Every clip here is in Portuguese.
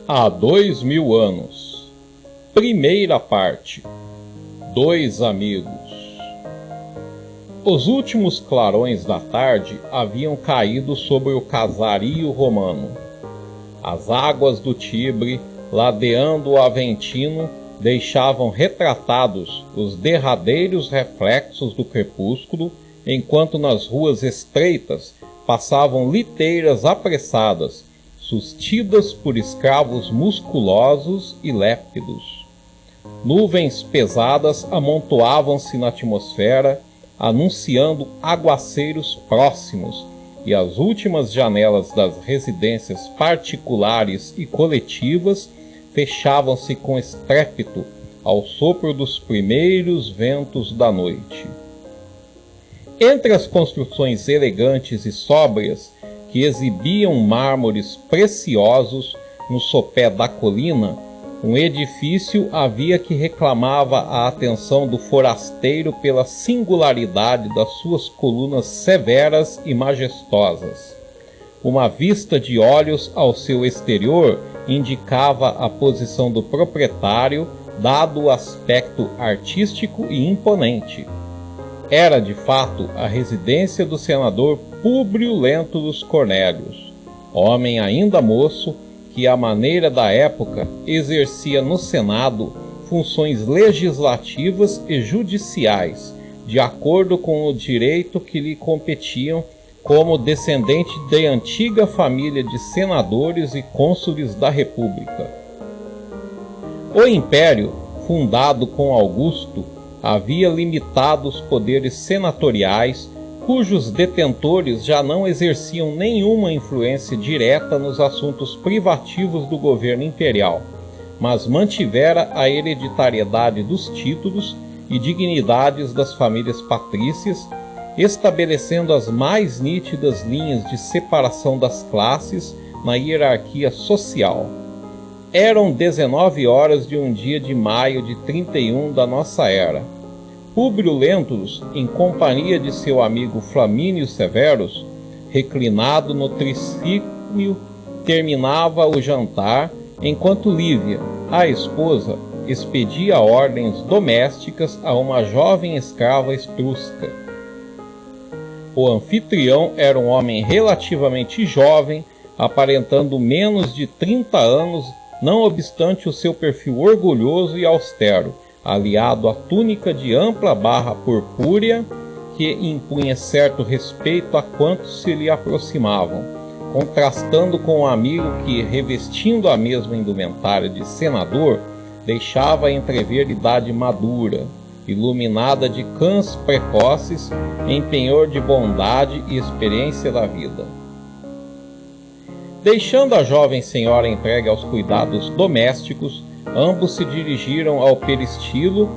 Há 2000 anos. Primeira parte. Dois amigos. Os últimos clarões da tarde haviam caído sobre o casario romano. As águas do Tibre, ladeando o Aventino, deixavam retratados os derradeiros reflexos do crepúsculo, enquanto nas ruas estreitas passavam liteiras apressadas, sustidas por escravos musculosos e lépidos. Nuvens pesadas amontoavam-se na atmosfera, anunciando aguaceiros próximos, e as últimas janelas das residências particulares e coletivas fechavam-se com estrépito ao sopro dos primeiros ventos da noite. Entre as construções elegantes e sóbrias, que exibiam mármores preciosos no sopé da colina, um edifício havia que reclamava a atenção do forasteiro pela singularidade das suas colunas severas e majestosas. Uma vista de olhos ao seu exterior indicava a posição do proprietário, dado o aspecto artístico e imponente. Era, de fato, a residência do senador Públio Lentulus Cornélius, homem ainda moço, que, à maneira da época, exercia no Senado funções legislativas e judiciais, de acordo com o direito que lhe competiam como descendente de antiga família de senadores e cônsules da República. O Império, fundado com Augusto, havia limitado os poderes senatoriais, cujos detentores já não exerciam nenhuma influência direta nos assuntos privativos do governo imperial, mas mantivera a hereditariedade dos títulos e dignidades das famílias patrícias, estabelecendo as mais nítidas linhas de separação das classes na hierarquia social. Eram 19 horas de um dia de maio de 31 da nossa era. Públio Lentulus, em companhia de seu amigo Flamínio Severus, reclinado no triciclo, terminava o jantar, enquanto Lívia, a esposa, expedia ordens domésticas a uma jovem escrava etrusca. O anfitrião era um homem relativamente jovem, aparentando menos de 30 anos, não obstante o seu perfil orgulhoso e austero, aliado à túnica de ampla barra purpúrea, que impunha certo respeito a quantos se lhe aproximavam, contrastando com o amigo que, revestindo a mesma indumentária de senador, deixava entrever idade madura, iluminada de cães precoces, em penhor de bondade e experiência da vida. Deixando a jovem senhora entregue aos cuidados domésticos, ambos se dirigiram ao peristilo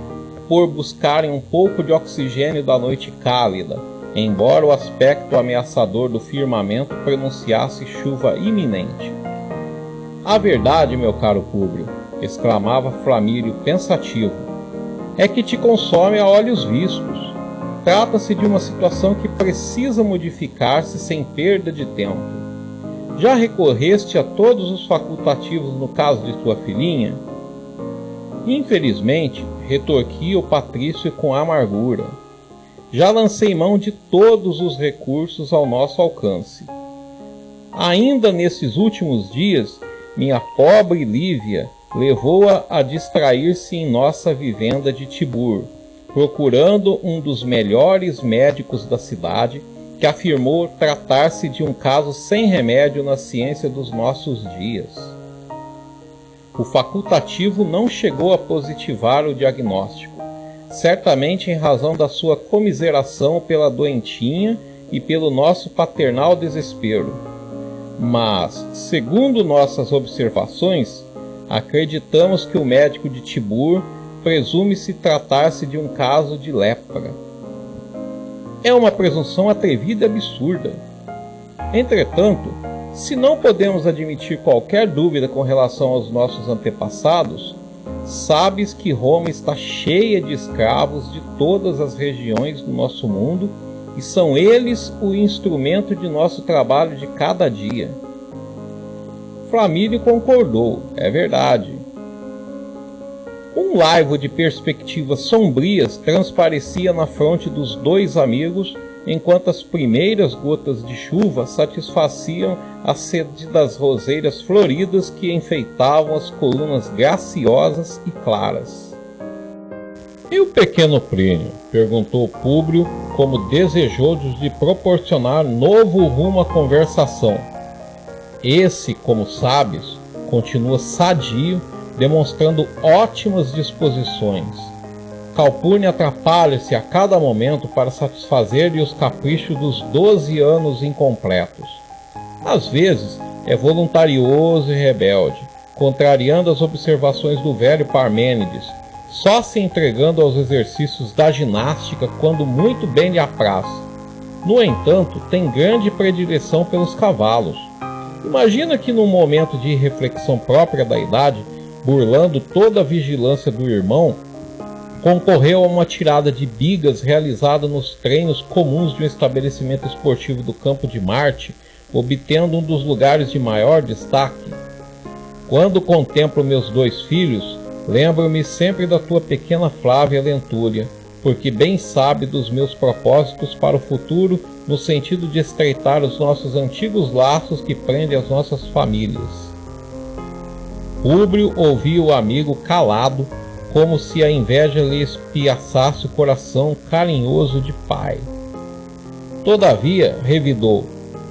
por buscarem um pouco de oxigênio da noite cálida, embora o aspecto ameaçador do firmamento pronunciasse chuva iminente. "A verdade, meu caro Públio", exclamava Flamírio pensativo, "é que te consome a olhos vistos. Trata-se de uma situação que precisa modificar-se sem perda de tempo. Já recorreste a todos os facultativos no caso de tua filhinha?" "Infelizmente", retorquia o patrício com amargura, "já lancei mão de todos os recursos ao nosso alcance. Ainda nesses últimos dias, minha pobre Lívia levou-a a distrair-se em nossa vivenda de Tibur, procurando um dos melhores médicos da cidade, que afirmou tratar-se de um caso sem remédio na ciência dos nossos dias. O facultativo não chegou a positivar o diagnóstico, certamente em razão da sua comiseração pela doentinha e pelo nosso paternal desespero. Mas, segundo nossas observações, acreditamos que o médico de Tibur presume-se tratar-se de um caso de lepra. É uma presunção atrevida e absurda. Entretanto, se não podemos admitir qualquer dúvida com relação aos nossos antepassados, sabes que Roma está cheia de escravos de todas as regiões do nosso mundo e são eles o instrumento de nosso trabalho de cada dia. Flamínio concordou. É verdade. Um laivo de perspectivas sombrias transparecia na fronte dos dois amigos, enquanto as primeiras gotas de chuva satisfaziam a sede das roseiras floridas que enfeitavam as colunas graciosas e claras. E o pequeno Plínio? Perguntou Públio, como desejoso de proporcionar novo rumo à conversação. Esse, como sabes, continua sadio, demonstrando ótimas disposições. Calpurnia atrapalha-se a cada momento para satisfazer-lhe os caprichos dos 12 anos incompletos. Às vezes é voluntarioso e rebelde, contrariando as observações do velho Parmênides, só se entregando aos exercícios da ginástica quando muito bem lhe apraz. No entanto, tem grande predileção pelos cavalos. Imagina que num momento de reflexão própria da idade, burlando toda a vigilância do irmão, concorreu a uma tirada de bigas realizada nos treinos comuns de um estabelecimento esportivo do Campo de Marte, obtendo um dos lugares de maior destaque. Quando contemplo meus dois filhos, lembro-me sempre da tua pequena Flávia Lentúria, porque bem sabe dos meus propósitos para o futuro, no sentido de estreitar os nossos antigos laços que prendem as nossas famílias. Públio ouvia o amigo calado, como se a inveja lhe espiaçasse o coração carinhoso de pai. Todavia, revidou,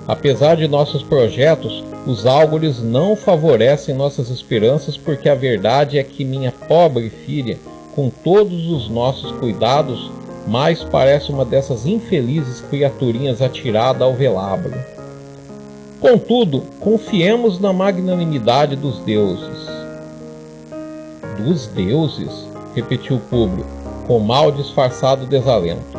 apesar de nossos projetos, os álgures não favorecem nossas esperanças, porque a verdade é que minha pobre filha, com todos os nossos cuidados, mais parece uma dessas infelizes criaturinhas atirada ao velabro. Contudo, confiemos na magnanimidade dos deuses. Dos deuses? Repetiu Públio, com mal disfarçado desalento.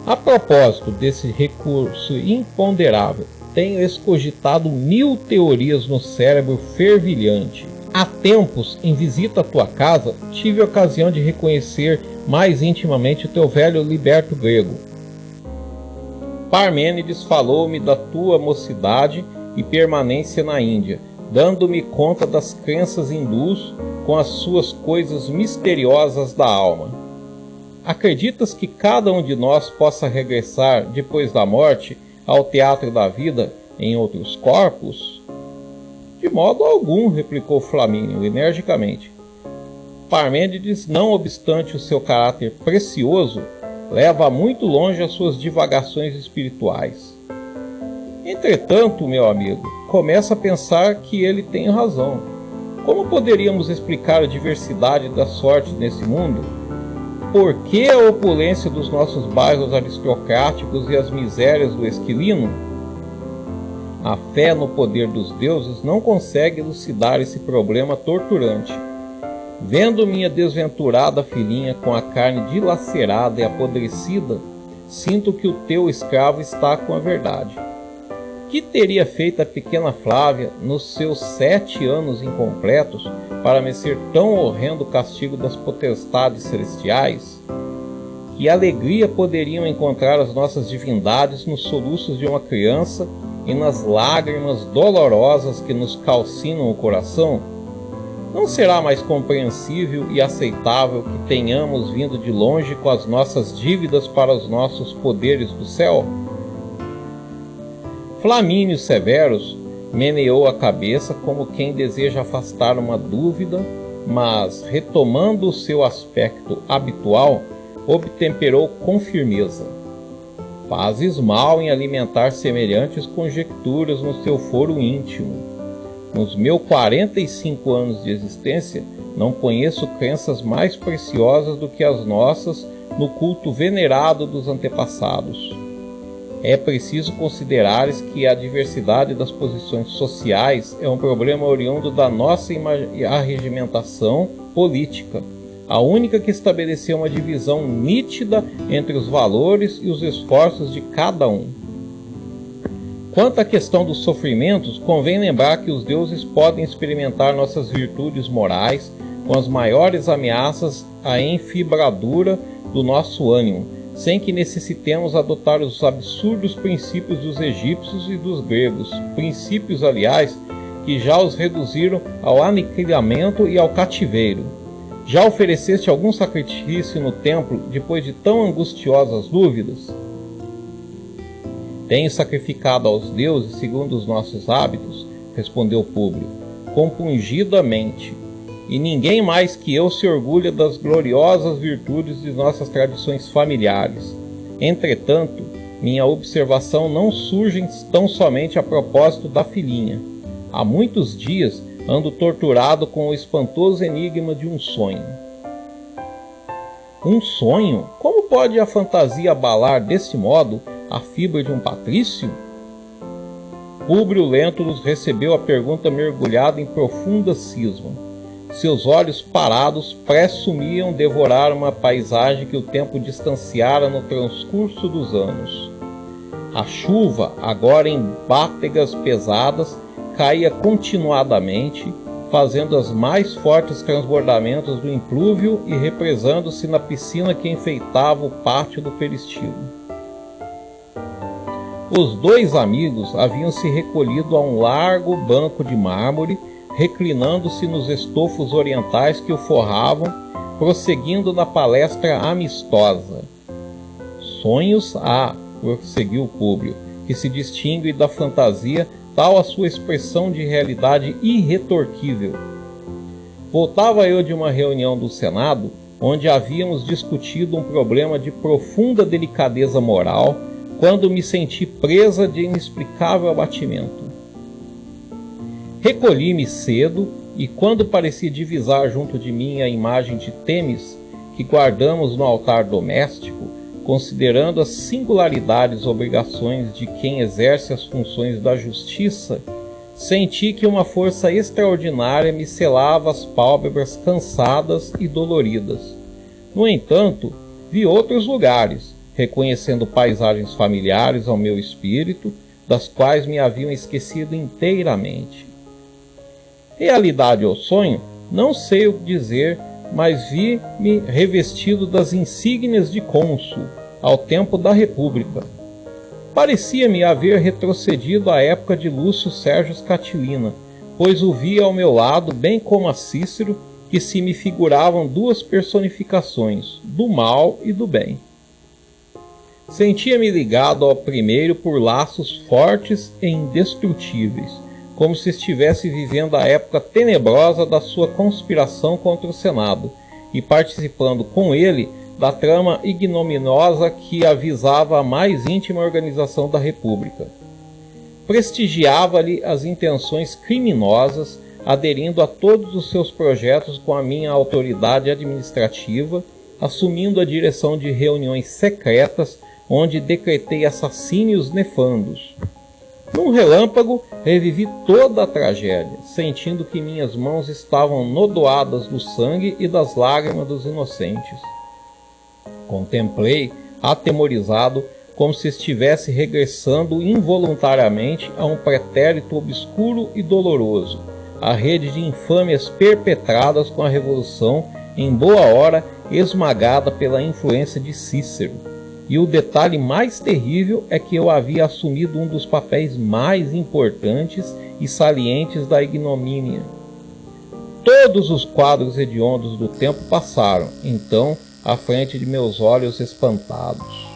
A propósito desse recurso imponderável, tenho escogitado 1000 teorias no cérebro fervilhante. Há tempos, em visita à tua casa, tive a ocasião de reconhecer mais intimamente o teu velho liberto grego. Parmênides falou-me da tua mocidade e permanência na Índia, dando-me conta das crenças hindus com as suas coisas misteriosas da alma. Acreditas que cada um de nós possa regressar, depois da morte, ao teatro da vida em outros corpos? De modo algum, replicou Flamínio energicamente. Parmênides, não obstante o seu caráter precioso, leva muito longe as suas divagações espirituais. Entretanto, meu amigo, começa a pensar que ele tem razão. Como poderíamos explicar a diversidade da sorte nesse mundo? Por que a opulência dos nossos bairros aristocráticos e as misérias do esquilino? A fé no poder dos deuses não consegue elucidar esse problema torturante. Vendo minha desventurada filhinha com a carne dilacerada e apodrecida, sinto que o teu escravo está com a verdade. Que teria feito a pequena Flávia nos seus 7 anos incompletos para merecer tão horrendo castigo das potestades celestiais? Que alegria poderiam encontrar as nossas divindades nos soluços de uma criança e nas lágrimas dolorosas que nos calcinam o coração? Não será mais compreensível e aceitável que tenhamos vindo de longe com as nossas dívidas para os nossos poderes do céu? Flamínio Severus meneou a cabeça como quem deseja afastar uma dúvida, mas, retomando o seu aspecto habitual, obtemperou com firmeza. Fazes mal em alimentar semelhantes conjecturas no teu foro íntimo. Nos meus 45 anos de existência, não conheço crenças mais preciosas do que as nossas no culto venerado dos antepassados. É preciso considerares que a diversidade das posições sociais é um problema oriundo da nossa arregimentação política, a única que estabeleceu uma divisão nítida entre os valores e os esforços de cada um. Quanto à questão dos sofrimentos, convém lembrar que os deuses podem experimentar nossas virtudes morais com as maiores ameaças à enfibradura do nosso ânimo, sem que necessitemos adotar os absurdos princípios dos egípcios e dos gregos, princípios, aliás, que já os reduziram ao aniquilamento e ao cativeiro. Já ofereceste algum sacrifício no templo depois de tão angustiosas dúvidas? Tenho sacrificado aos deuses segundo os nossos hábitos, respondeu Públio, compungidamente, e ninguém mais que eu se orgulha das gloriosas virtudes de nossas tradições familiares. Entretanto, minha observação não surge tão somente a propósito da filhinha. Há muitos dias ando torturado com o espantoso enigma de um sonho. Um sonho? Como pode a fantasia abalar desse modo a fibra de um patrício? Públio Lentulus recebeu a pergunta mergulhado em profunda cisma. Seus olhos parados pressumiam devorar uma paisagem que o tempo distanciara no transcurso dos anos. A chuva, agora em bátegas pesadas, caía continuadamente, fazendo os mais fortes transbordamentos do implúvio e represando-se na piscina que enfeitava o pátio do peristílio. Os dois amigos haviam se recolhido a um largo banco de mármore, reclinando-se nos estofos orientais que o forravam, prosseguindo na palestra amistosa. Sonhos há, prosseguiu Públio, que se distingue da fantasia, tal a sua expressão de realidade irretorquível. Voltava eu de uma reunião do Senado, onde havíamos discutido um problema de profunda delicadeza moral, quando me senti presa de inexplicável abatimento. Recolhi-me cedo, e quando parecia divisar junto de mim a imagem de Temis, que guardamos no altar doméstico, considerando as singularidades e obrigações de quem exerce as funções da justiça, senti que uma força extraordinária me selava as pálpebras cansadas e doloridas. No entanto, vi outros lugares, reconhecendo paisagens familiares ao meu espírito, das quais me haviam esquecido inteiramente. Realidade ou sonho, não sei o que dizer, mas vi-me revestido das insígnias de cônsul, ao tempo da República. Parecia-me haver retrocedido à época de Lúcio Sérgio Catilina, pois o via ao meu lado, bem como a Cícero, que se me figuravam duas personificações, do mal e do bem. Sentia-me ligado ao primeiro por laços fortes e indestrutíveis, como se estivesse vivendo a época tenebrosa da sua conspiração contra o Senado, e participando com ele da trama ignominiosa que avisava a mais íntima organização da República. Prestigiava-lhe as intenções criminosas, aderindo a todos os seus projetos com a minha autoridade administrativa, assumindo a direção de reuniões secretas, onde decretei assassínios nefandos. Num relâmpago, revivi toda a tragédia, sentindo que minhas mãos estavam nodoadas do sangue e das lágrimas dos inocentes. Contemplei, atemorizado, como se estivesse regressando involuntariamente a um pretérito obscuro e doloroso, a rede de infâmias perpetradas com a Revolução, em boa hora esmagada pela influência de Cícero. E o detalhe mais terrível é que eu havia assumido um dos papéis mais importantes e salientes da ignomínia. Todos os quadros hediondos do tempo passaram, então, à frente de meus olhos espantados.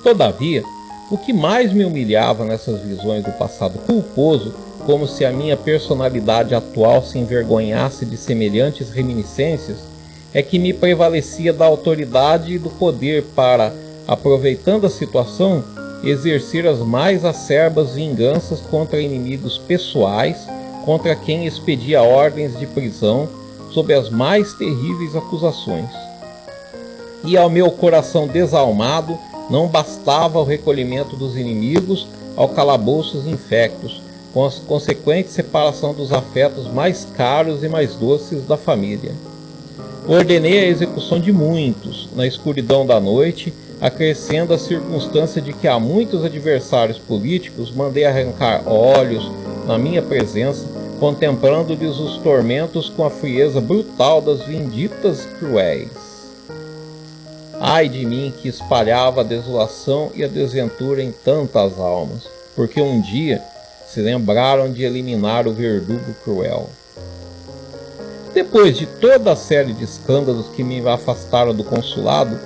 Todavia, o que mais me humilhava nessas visões do passado culposo, como se a minha personalidade atual se envergonhasse de semelhantes reminiscências, é que me prevalecia da autoridade e do poder para, aproveitando a situação, exercer as mais acerbas vinganças contra inimigos pessoais, contra quem expedia ordens de prisão, sob as mais terríveis acusações. E ao meu coração desalmado não bastava o recolhimento dos inimigos ao calabouços infectos, com a consequente separação dos afetos mais caros e mais doces da família. Ordenei a execução de muitos, na escuridão da noite, acrescendo a circunstância de que a muitos adversários políticos mandei arrancar olhos na minha presença, contemplando-lhes os tormentos com a frieza brutal das vinditas cruéis. Ai de mim que espalhava a desolação e a desventura em tantas almas, porque um dia, se lembraram de eliminar o verdugo cruel. Depois de toda a série de escândalos que me afastaram do consulado,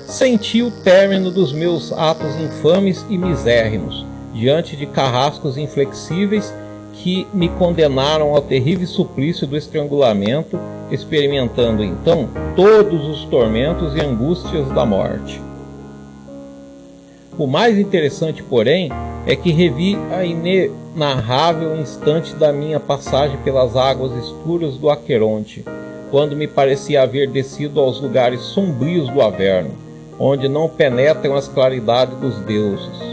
senti o término dos meus atos infames e misérrimos, diante de carrascos inflexíveis que me condenaram ao terrível suplício do estrangulamento, experimentando então todos os tormentos e angústias da morte. O mais interessante, porém, é que revi a inenarrável instante da minha passagem pelas águas escuras do Aqueronte, quando me parecia haver descido aos lugares sombrios do Averno, onde não penetram as claridades dos deuses.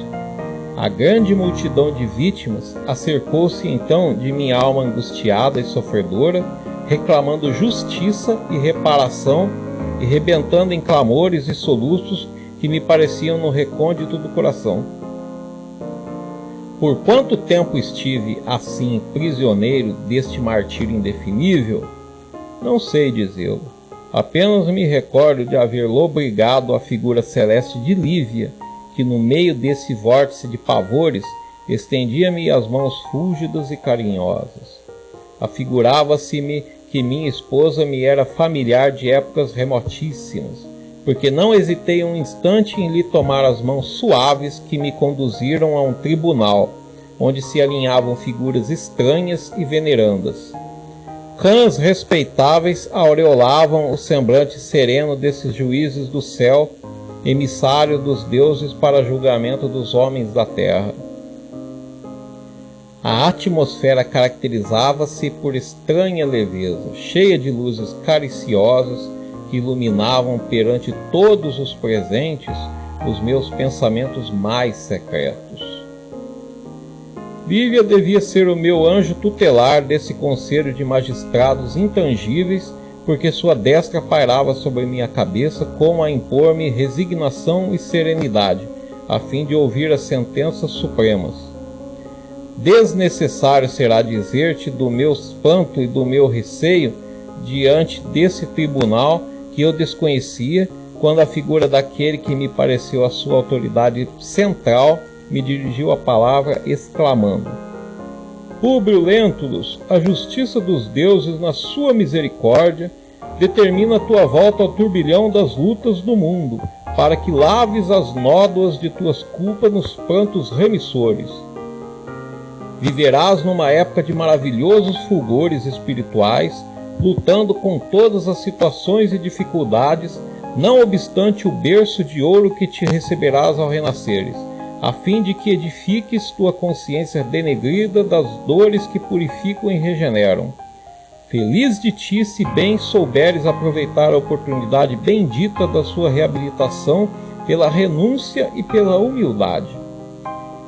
A grande multidão de vítimas acercou-se então de minha alma angustiada e sofredora, reclamando justiça e reparação e rebentando em clamores e soluços que me pareciam no recôndito do coração. Por quanto tempo estive assim prisioneiro deste martírio indefinível, não sei dizê-lo. Apenas me recordo de haver lobrigado a figura celeste de Lívia, que no meio desse vórtice de pavores estendia-me as mãos fúlgidas e carinhosas. Afigurava-se-me que minha esposa me era familiar de épocas remotíssimas, porque não hesitei um instante em lhe tomar as mãos suaves que me conduziram a um tribunal, onde se alinhavam figuras estranhas e venerandas. Cães respeitáveis aureolavam o semblante sereno desses juízes do céu, emissário dos deuses para julgamento dos homens da terra. A atmosfera caracterizava-se por estranha leveza, cheia de luzes cariciosas que iluminavam perante todos os presentes os meus pensamentos mais secretos. Lívia devia ser o meu anjo tutelar desse conselho de magistrados intangíveis, porque sua destra pairava sobre minha cabeça como a impor-me resignação e serenidade, a fim de ouvir as sentenças supremas. Desnecessário será dizer-te do meu espanto e do meu receio diante desse tribunal que eu desconhecia, quando a figura daquele que me pareceu a sua autoridade central me dirigiu a palavra exclamando: Públio Lentulus, a justiça dos deuses na sua misericórdia determina a tua volta ao turbilhão das lutas do mundo, para que laves as nódoas de tuas culpas nos prantos remissores. Viverás numa época de maravilhosos fulgores espirituais, lutando com todas as situações e dificuldades, não obstante o berço de ouro que te receberás ao renasceres, a fim de que edifiques tua consciência denegrida das dores que purificam e regeneram. Feliz de ti se bem souberes aproveitar a oportunidade bendita da sua reabilitação pela renúncia e pela humildade.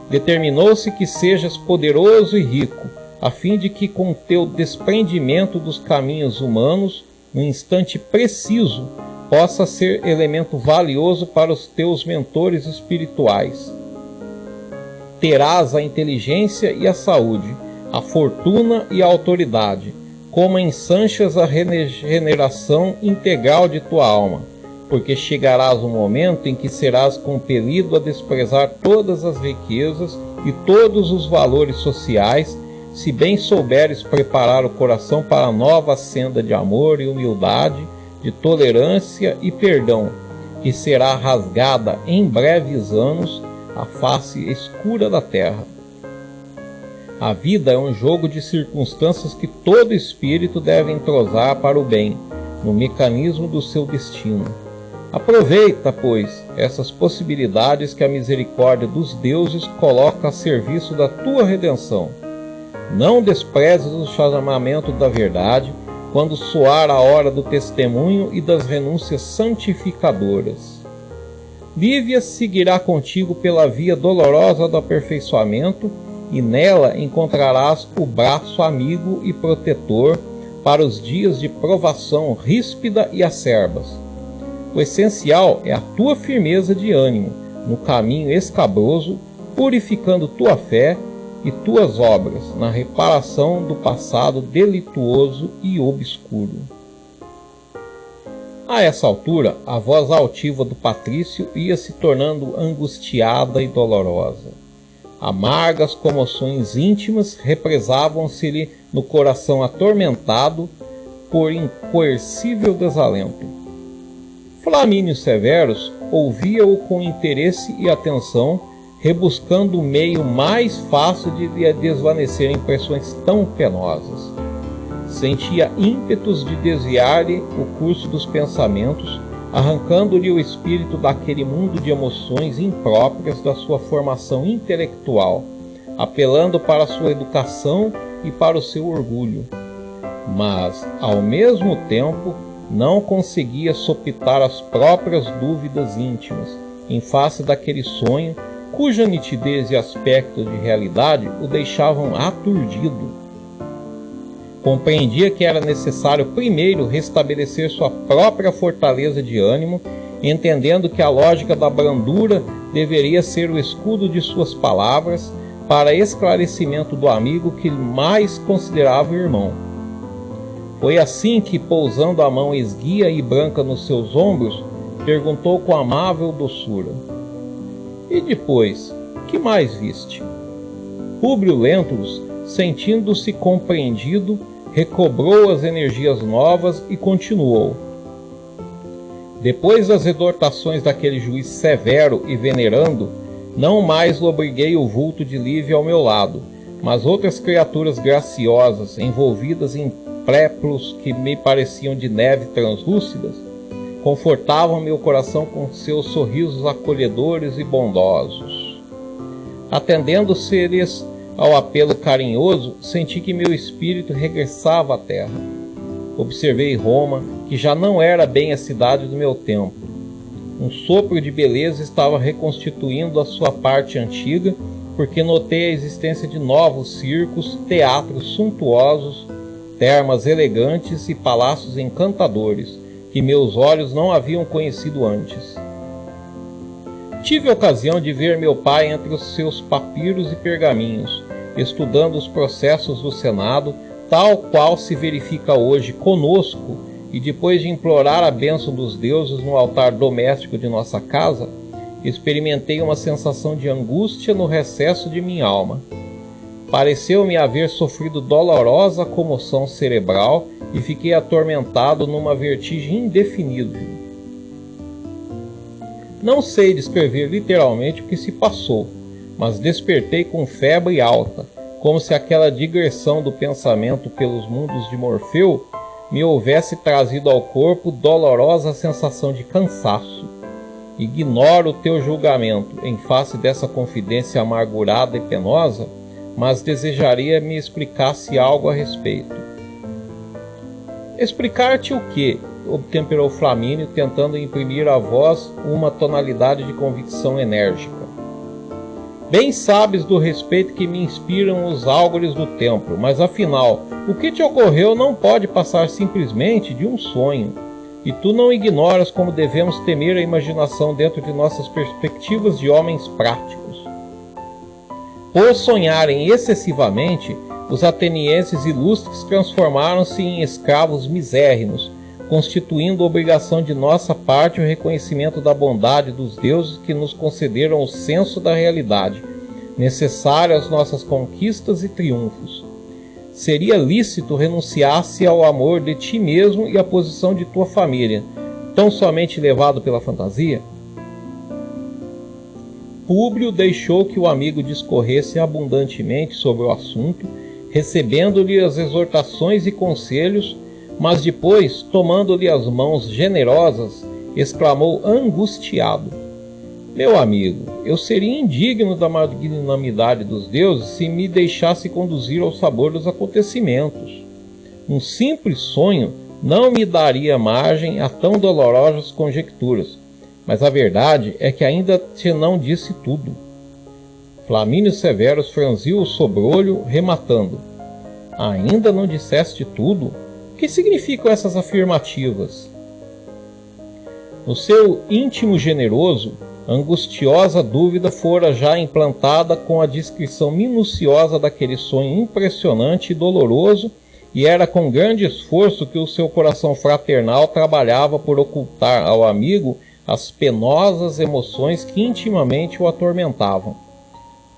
Determinou-se que sejas poderoso e rico, a fim de que com teu desprendimento dos caminhos humanos, no instante preciso, possa ser elemento valioso para os teus mentores espirituais. Terás a inteligência e a saúde, a fortuna e a autoridade, como ensanchas a regeneração integral de tua alma, porque chegarás um momento em que serás compelido a desprezar todas as riquezas e todos os valores sociais, se bem souberes preparar o coração para a nova senda de amor e humildade, de tolerância e perdão, que será rasgada em breves anos a face escura da terra. A vida é um jogo de circunstâncias que todo espírito deve entrosar para o bem, no mecanismo do seu destino. Aproveita, pois, essas possibilidades que a misericórdia dos deuses coloca a serviço da tua redenção. Não desprezes o chamamento da verdade, quando soar a hora do testemunho e das renúncias santificadoras. Lívia seguirá contigo pela via dolorosa do aperfeiçoamento, e nela encontrarás o braço amigo e protetor para os dias de provação ríspida e acerbas. O essencial é a tua firmeza de ânimo no caminho escabroso, purificando tua fé e tuas obras na reparação do passado delituoso e obscuro. A essa altura, a voz altiva do patrício ia se tornando angustiada e dolorosa. Amargas comoções íntimas represavam-se-lhe no coração atormentado por incoercível desalento. Flamínio Severus ouvia-o com interesse e atenção, rebuscando o meio mais fácil de desvanecer impressões tão penosas. Sentia ímpetos de desviar-lhe o curso dos pensamentos, arrancando-lhe o espírito daquele mundo de emoções impróprias da sua formação intelectual, apelando para a sua educação e para o seu orgulho. Mas, ao mesmo tempo, não conseguia sopitar as próprias dúvidas íntimas, em face daquele sonho, cuja nitidez e aspecto de realidade o deixavam aturdido. Compreendia que era necessário primeiro restabelecer sua própria fortaleza de ânimo, entendendo que a lógica da brandura deveria ser o escudo de suas palavras para esclarecimento do amigo que mais considerava irmão. Foi assim que, pousando a mão esguia e branca nos seus ombros, perguntou com amável doçura: "E depois, que mais viste?" Públio Lentulus, sentindo-se compreendido, recobrou as energias novas e continuou: "Depois das exortações daquele juiz severo e venerando, não mais lobriguei o vulto de Lívia ao meu lado, mas outras criaturas graciosas, envolvidas em préplos que me pareciam de neve translúcidas, confortavam meu coração com seus sorrisos acolhedores e bondosos. Atendendo-se-lhes ao apelo carinhoso, senti que meu espírito regressava à terra. Observei Roma, que já não era bem a cidade do meu tempo. Um sopro de beleza estava reconstituindo a sua parte antiga, porque notei a existência de novos circos, teatros suntuosos, termas elegantes e palácios encantadores, que meus olhos não haviam conhecido antes. Tive a ocasião de ver meu pai entre os seus papiros e pergaminhos, estudando os processos do Senado, tal qual se verifica hoje conosco, e depois de implorar a bênção dos deuses no altar doméstico de nossa casa, experimentei uma sensação de angústia no recesso de minha alma. Pareceu-me haver sofrido dolorosa comoção cerebral e fiquei atormentado numa vertigem indefinível. Não sei descrever literalmente o que se passou, mas despertei com febre alta, como se aquela digressão do pensamento pelos mundos de Morfeu me houvesse trazido ao corpo dolorosa sensação de cansaço. Ignoro o teu julgamento em face dessa confidência amargurada e penosa, mas desejaria me explicasse algo a respeito. Explicar-te o quê? Obtemperou Flamínio, tentando imprimir à voz uma tonalidade de convicção enérgica. Bem sabes do respeito que me inspiram os álgores do templo, mas afinal, o que te ocorreu não pode passar simplesmente de um sonho, e tu não ignoras como devemos temer a imaginação dentro de nossas perspectivas de homens práticos. Por sonharem excessivamente, os atenienses ilustres transformaram-se em escravos misérrimos, constituindo obrigação de nossa parte o reconhecimento da bondade dos deuses que nos concederam o senso da realidade, necessário às nossas conquistas e triunfos. Seria lícito renunciar-se ao amor de ti mesmo e à posição de tua família, tão somente levado pela fantasia? Públio deixou que o amigo discorresse abundantemente sobre o assunto, recebendo-lhe as exortações e conselhos, mas depois, tomando-lhe as mãos generosas, exclamou angustiado: "Meu amigo, eu seria indigno da magnanimidade dos deuses se me deixasse conduzir ao sabor dos acontecimentos. Um simples sonho não me daria margem a tão dolorosas conjecturas, mas a verdade é que ainda te não disse tudo." Flamínio Severus franziu o sobrolho, rematando: "Ainda não disseste tudo? O que significam essas afirmativas?" No seu íntimo generoso, angustiosa dúvida fora já implantada com a descrição minuciosa daquele sonho impressionante e doloroso, e era com grande esforço que o seu coração fraternal trabalhava por ocultar ao amigo as penosas emoções que intimamente o atormentavam.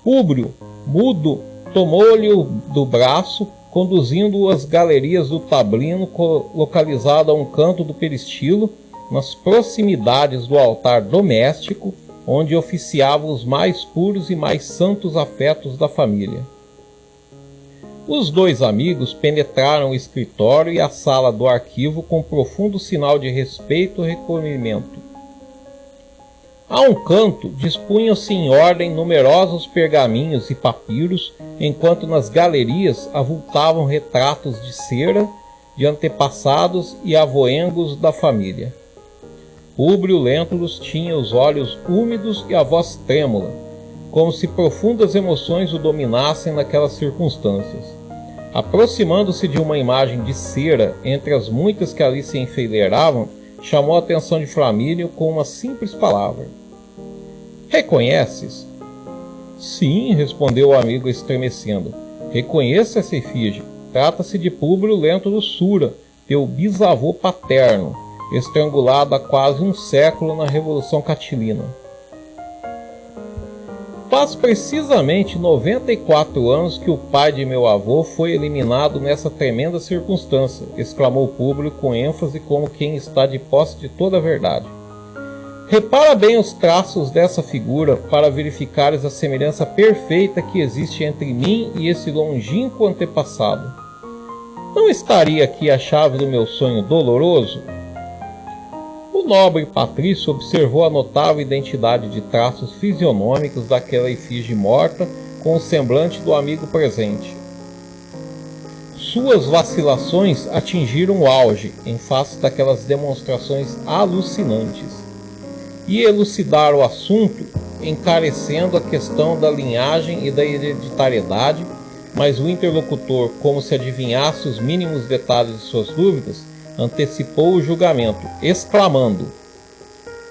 Públio, mudo, tomou-lhe do braço, conduzindo-o às galerias do tablino, localizado a um canto do peristilo, nas proximidades do altar doméstico, onde oficiavam os mais puros e mais santos afetos da família. Os dois amigos penetraram o escritório e a sala do arquivo com profundo sinal de respeito e recolhimento. A um canto dispunham-se em ordem numerosos pergaminhos e papiros, enquanto nas galerias avultavam retratos de cera, de antepassados e avoengos da família. Públio Lentulus tinha os olhos úmidos e a voz trêmula, como se profundas emoções o dominassem naquelas circunstâncias. Aproximando-se de uma imagem de cera entre as muitas que ali se enfileiravam, chamou a atenção de Flamínio com uma simples palavra. Reconheces? Sim, respondeu o amigo estremecendo. Reconheço essa efígie. Trata-se de Públio Lentulus Sura, teu bisavô paterno, estrangulado há quase um século na Revolução Catilina. Faz precisamente 94 anos que o pai de meu avô foi eliminado nessa tremenda circunstância, exclamou Públio com ênfase como quem está de posse de toda a verdade. Repara bem os traços dessa figura para verificares a semelhança perfeita que existe entre mim e esse longínquo antepassado. Não estaria aqui a chave do meu sonho doloroso? O nobre patrício observou a notável identidade de traços fisionômicos daquela efígie morta com o semblante do amigo presente. Suas vacilações atingiram o auge em face daquelas demonstrações alucinantes. E elucidar o assunto, encarecendo a questão da linhagem e da hereditariedade, mas o interlocutor, como se adivinhasse os mínimos detalhes de suas dúvidas, antecipou o julgamento, exclamando: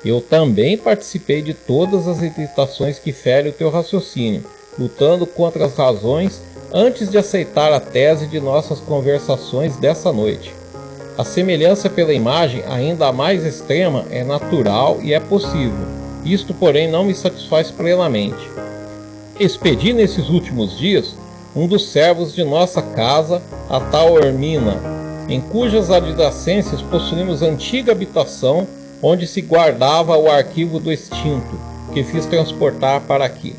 Eu também participei de todas as irritações que ferem o teu raciocínio, lutando contra as razões antes de aceitar a tese de nossas conversações dessa noite. A semelhança pela imagem, ainda mais extrema, é natural e é possível. Isto, porém, não me satisfaz plenamente. Expedi nesses últimos dias um dos servos de nossa casa, a tal Hermina, em cujas adjacências possuímos antiga habitação, onde se guardava o arquivo do extinto, que fiz transportar para aqui.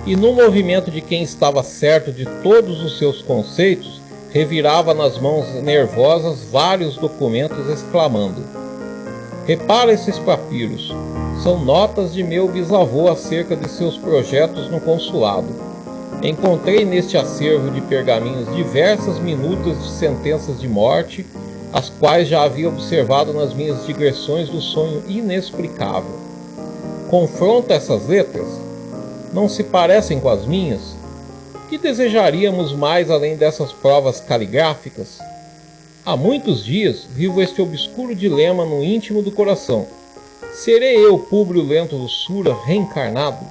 E no movimento de quem estava certo de todos os seus conceitos, revirava nas mãos nervosas vários documentos, exclamando: Repara esses papiros, são notas de meu bisavô acerca de seus projetos no consulado. Encontrei neste acervo de pergaminhos diversas minutas de sentenças de morte, as quais já havia observado nas minhas digressões do sonho inexplicável. Confronta essas letras? Não se parecem com as minhas? Que desejaríamos mais além dessas provas caligráficas? Há muitos dias vivo este obscuro dilema no íntimo do coração. Serei eu Públio Lentulus Sura reencarnado?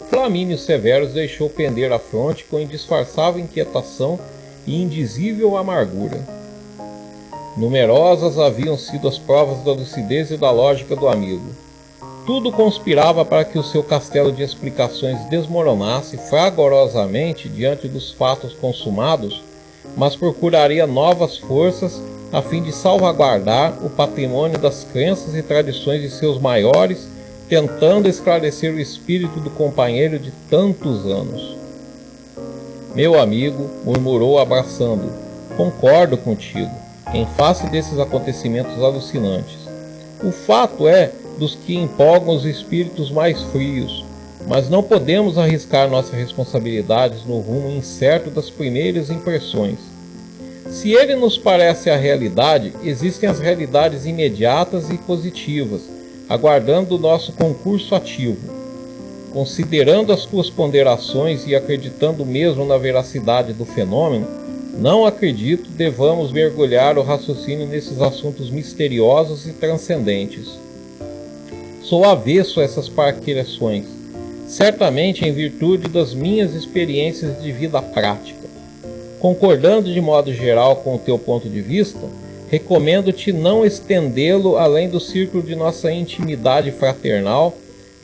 Flamínio Severus deixou pender a fronte com indisfarçável inquietação e indizível amargura. Numerosas haviam sido as provas da lucidez e da lógica do amigo. Tudo conspirava para que o seu castelo de explicações desmoronasse fragorosamente diante dos fatos consumados, mas procuraria novas forças a fim de salvaguardar o patrimônio das crenças e tradições de seus maiores, tentando esclarecer o espírito do companheiro de tantos anos. Meu amigo, murmurou abraçando, concordo contigo, em face desses acontecimentos alucinantes. O fato é dos que empolgam os espíritos mais frios, mas não podemos arriscar nossas responsabilidades no rumo incerto das primeiras impressões. Se ele nos parece a realidade, existem as realidades imediatas e positivas, aguardando o nosso concurso ativo. Considerando as tuas ponderações e acreditando mesmo na veracidade do fenômeno, não acredito devamos mergulhar o raciocínio nesses assuntos misteriosos e transcendentes. Sou avesso a essas parqueirações, certamente em virtude das minhas experiências de vida prática. Concordando de modo geral com o teu ponto de vista, recomendo-te não estendê-lo além do círculo de nossa intimidade fraternal,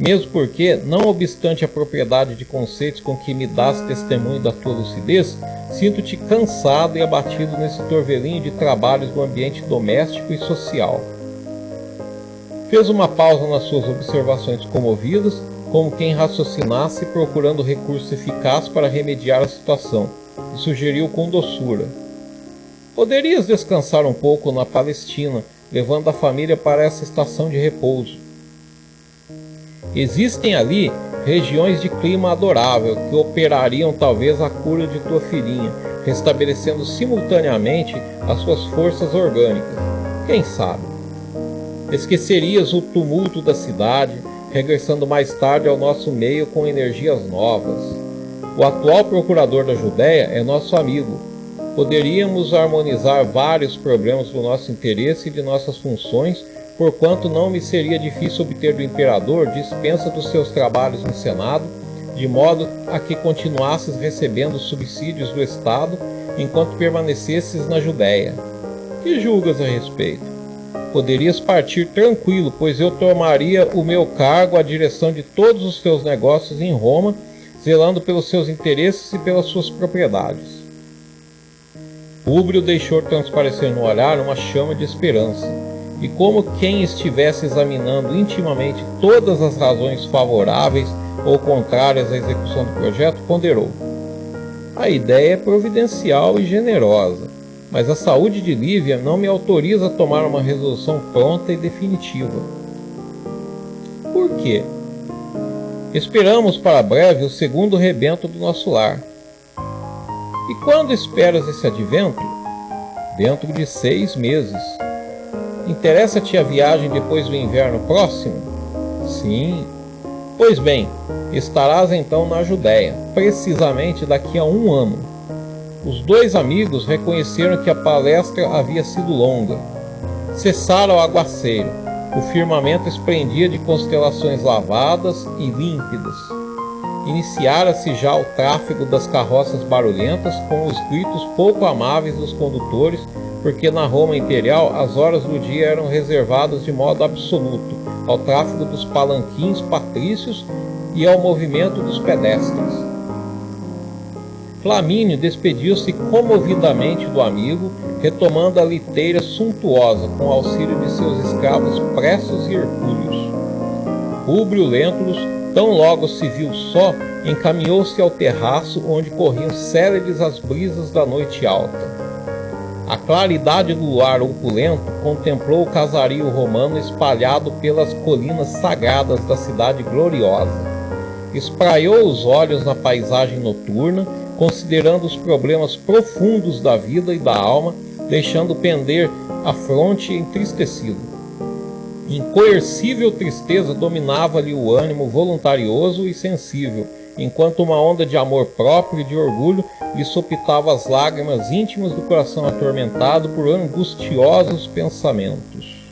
mesmo porque, não obstante a propriedade de conceitos com que me dás testemunho da tua lucidez, sinto-te cansado e abatido nesse torvelinho de trabalhos do ambiente doméstico e social. Fez uma pausa nas suas observações comovidas, como quem raciocinasse procurando recurso eficaz para remediar a situação, e sugeriu com doçura: poderias descansar um pouco na Palestina, levando a família para essa estação de repouso. Existem ali regiões de clima adorável que operariam talvez a cura de tua filhinha, restabelecendo simultaneamente as suas forças orgânicas. Quem sabe? Esquecerias o tumulto da cidade, regressando mais tarde ao nosso meio com energias novas. O atual procurador da Judéia é nosso amigo. Poderíamos harmonizar vários problemas do nosso interesse e de nossas funções, porquanto não me seria difícil obter do imperador dispensa dos seus trabalhos no Senado, de modo a que continuasses recebendo subsídios do Estado enquanto permanecesses na Judéia. Que julgas a respeito? Poderias partir tranquilo, pois eu tomaria o meu cargo à direção de todos os teus negócios em Roma, zelando pelos seus interesses e pelas suas propriedades. Públio deixou transparecer no olhar uma chama de esperança, e como quem estivesse examinando intimamente todas as razões favoráveis ou contrárias à execução do projeto, ponderou: a ideia é providencial e generosa, mas a saúde de Lívia não me autoriza a tomar uma resolução pronta e definitiva. Por quê? Esperamos para breve o segundo rebento do nosso lar. E quando esperas esse advento? Dentro de 6 meses. Interessa-te a viagem depois do inverno próximo? Sim. Pois bem, estarás então na Judéia, precisamente daqui a 1 ano. Os 2 amigos reconheceram que a palestra havia sido longa. Cessara o aguaceiro. O firmamento esplendia de constelações lavadas e límpidas. Iniciara-se já o tráfego das carroças barulhentas, com os gritos pouco amáveis dos condutores, porque na Roma imperial as horas do dia eram reservadas de modo absoluto ao tráfego dos palanquins patrícios e ao movimento dos pedestres. Flamínio despediu-se comovidamente do amigo, retomando a liteira suntuosa com auxílio de seus escravos Pressos e Hercúleos. Públio Lentulus, tão logo se viu só, encaminhou-se ao terraço onde corriam céleres as brisas da noite alta. A claridade do luar opulento contemplou o casario romano espalhado pelas colinas sagradas da cidade gloriosa. Espraiou os olhos na paisagem noturna, considerando os problemas profundos da vida e da alma, deixando pender a fronte entristecido. Incoercível tristeza dominava-lhe o ânimo voluntarioso e sensível, enquanto uma onda de amor próprio e de orgulho lhe sopitava as lágrimas íntimas do coração atormentado por angustiosos pensamentos.